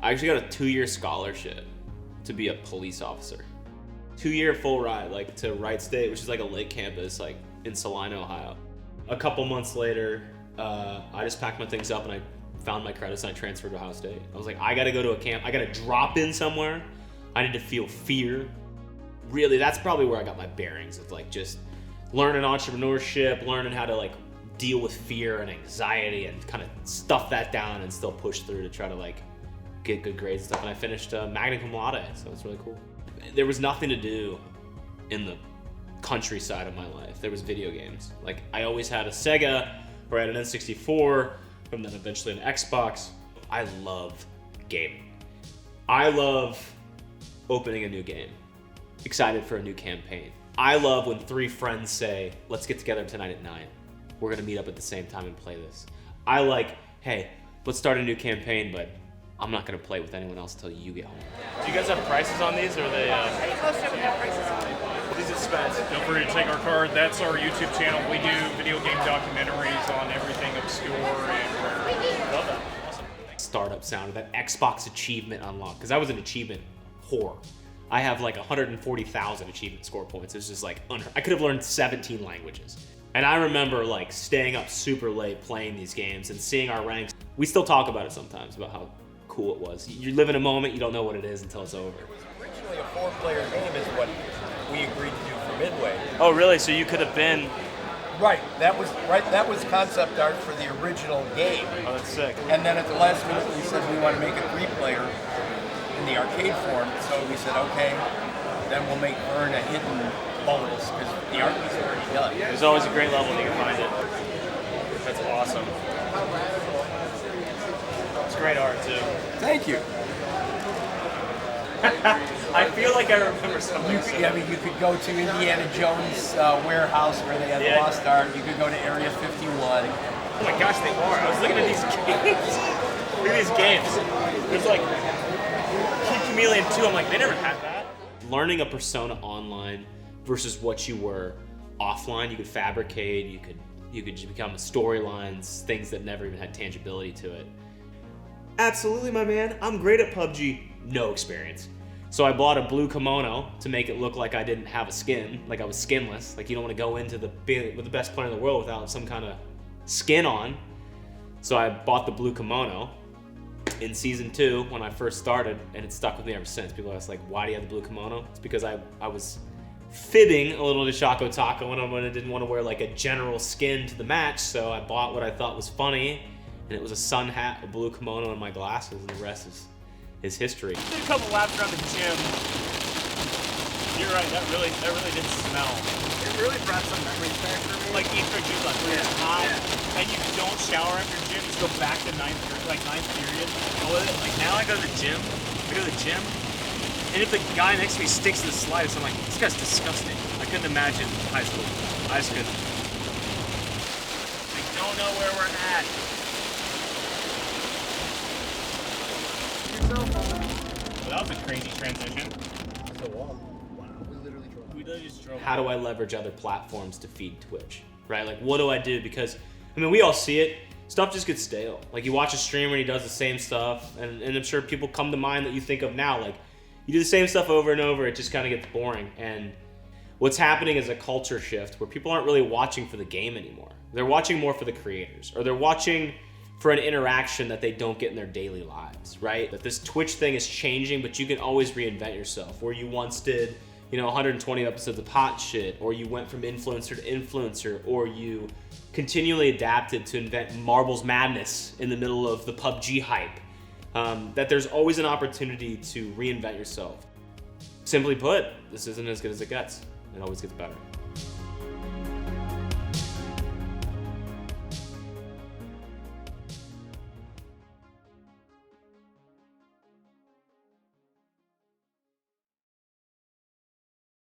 I actually got a 2-year scholarship to be a police officer. 2-year full ride, like to Wright State, which is like a lake campus, like in Salina, Ohio. A couple months later, I just packed my things up and I found my credits and I transferred to Ohio State. I was like, I gotta go to a camp, I gotta drop in somewhere. I need to feel fear. Really, that's probably where I got my bearings. It's like just learning entrepreneurship, learning how to like deal with fear and anxiety and kind of stuff that down and still push through to try to like get good grades and stuff. And I finished magna cum laude, so it's really cool. There was nothing to do in the countryside of my life. There was video games. Like I always had a Sega or I had an N64 and then eventually an Xbox. I love gaming. I love opening a new game. Excited for a new campaign. I love when 3 friends say, let's get together tonight at 9. We're gonna meet up at the same time and play this. I like, hey, let's start a new campaign, but I'm not gonna play with anyone else until you get home. Do you guys have prices on these, or are they? I think most of them have prices on it. These expensive. Feel free to take our card. That's our YouTube channel. We do video game documentaries on everything obscure and Love that. Awesome. Startup sound, that Xbox achievement unlock, because I was an achievement whore. I have like 140,000 achievement score points. It's just like, I could have learned 17 languages. And I remember like staying up super late playing these games and seeing our ranks. We still talk about it sometimes, about how cool it was. You live in a moment, you don't know what it is until it's over. It was originally a 4-player game is what we agreed to do for Midway. Oh, really? So you could have been. Right, that was concept art for the original game. Oh, that's sick. And then at the last minute we said we want to make a 3-player in the arcade form, so we said, okay, then we'll make Vern a hidden bonus, because the art was already done. There's always a great level and you can find it. That's awesome. It's great art too. Thank you. I feel like I remember something. You could go to Indiana Jones' warehouse where they had the lost art. You could go to Area 51. Oh my gosh, they are. I was looking at these games. Look at these games. There's like Kid Chameleon 2. I'm like, they never had that. Learning a persona online versus what you were offline, you could fabricate, you could just become storylines, things that never even had tangibility to it. Absolutely, my man. I'm great at PUBG. No experience. So I bought a blue kimono to make it look like I didn't have a skin, like I was skinless. Like you don't want to go into with the best player in the world without some kind of skin on. So I bought the blue kimono in season 2 when I first started, and it's stuck with me ever since. People ask like, why do you have the blue kimono? It's because I was fibbing a little to Shako Taka when I didn't want to wear like a general skin to the match, so I bought what I thought was funny, and it was a sun hat, a blue kimono, and my glasses, and the rest is history. Did a couple laps around the gym. You're right, that really did smell. It really brought some memories back for me. Like Easter gym, like when it's hot, and you don't shower after gym, just go back to ninth period, go with it. Like now I go to the gym, and if the guy next to me sticks to the slightest, I'm like, this guy's disgusting. I couldn't imagine high school. I just couldn't. I don't know where we're at. Well, that was a crazy transition. That's a wall. Wow. We literally just drove. How do I leverage other platforms to feed Twitch, right? Like, what do I do? Because, I mean, we all see it. Stuff just gets stale. Like, you watch a streamer and he does the same stuff, and I'm sure people come to mind that you think of now. Like, you do the same stuff over and over, it just kind of gets boring. And what's happening is a culture shift where people aren't really watching for the game anymore. They're watching more for the creators, or they're watching for an interaction that they don't get in their daily lives, right? That this Twitch thing is changing, but you can always reinvent yourself. Where you once did, 120 episodes of hot shit, or you went from influencer to influencer, or you continually adapted to invent Marbles Madness in the middle of the PUBG hype. That there's always an opportunity to reinvent yourself. Simply put, this isn't as good as it gets. It always gets better.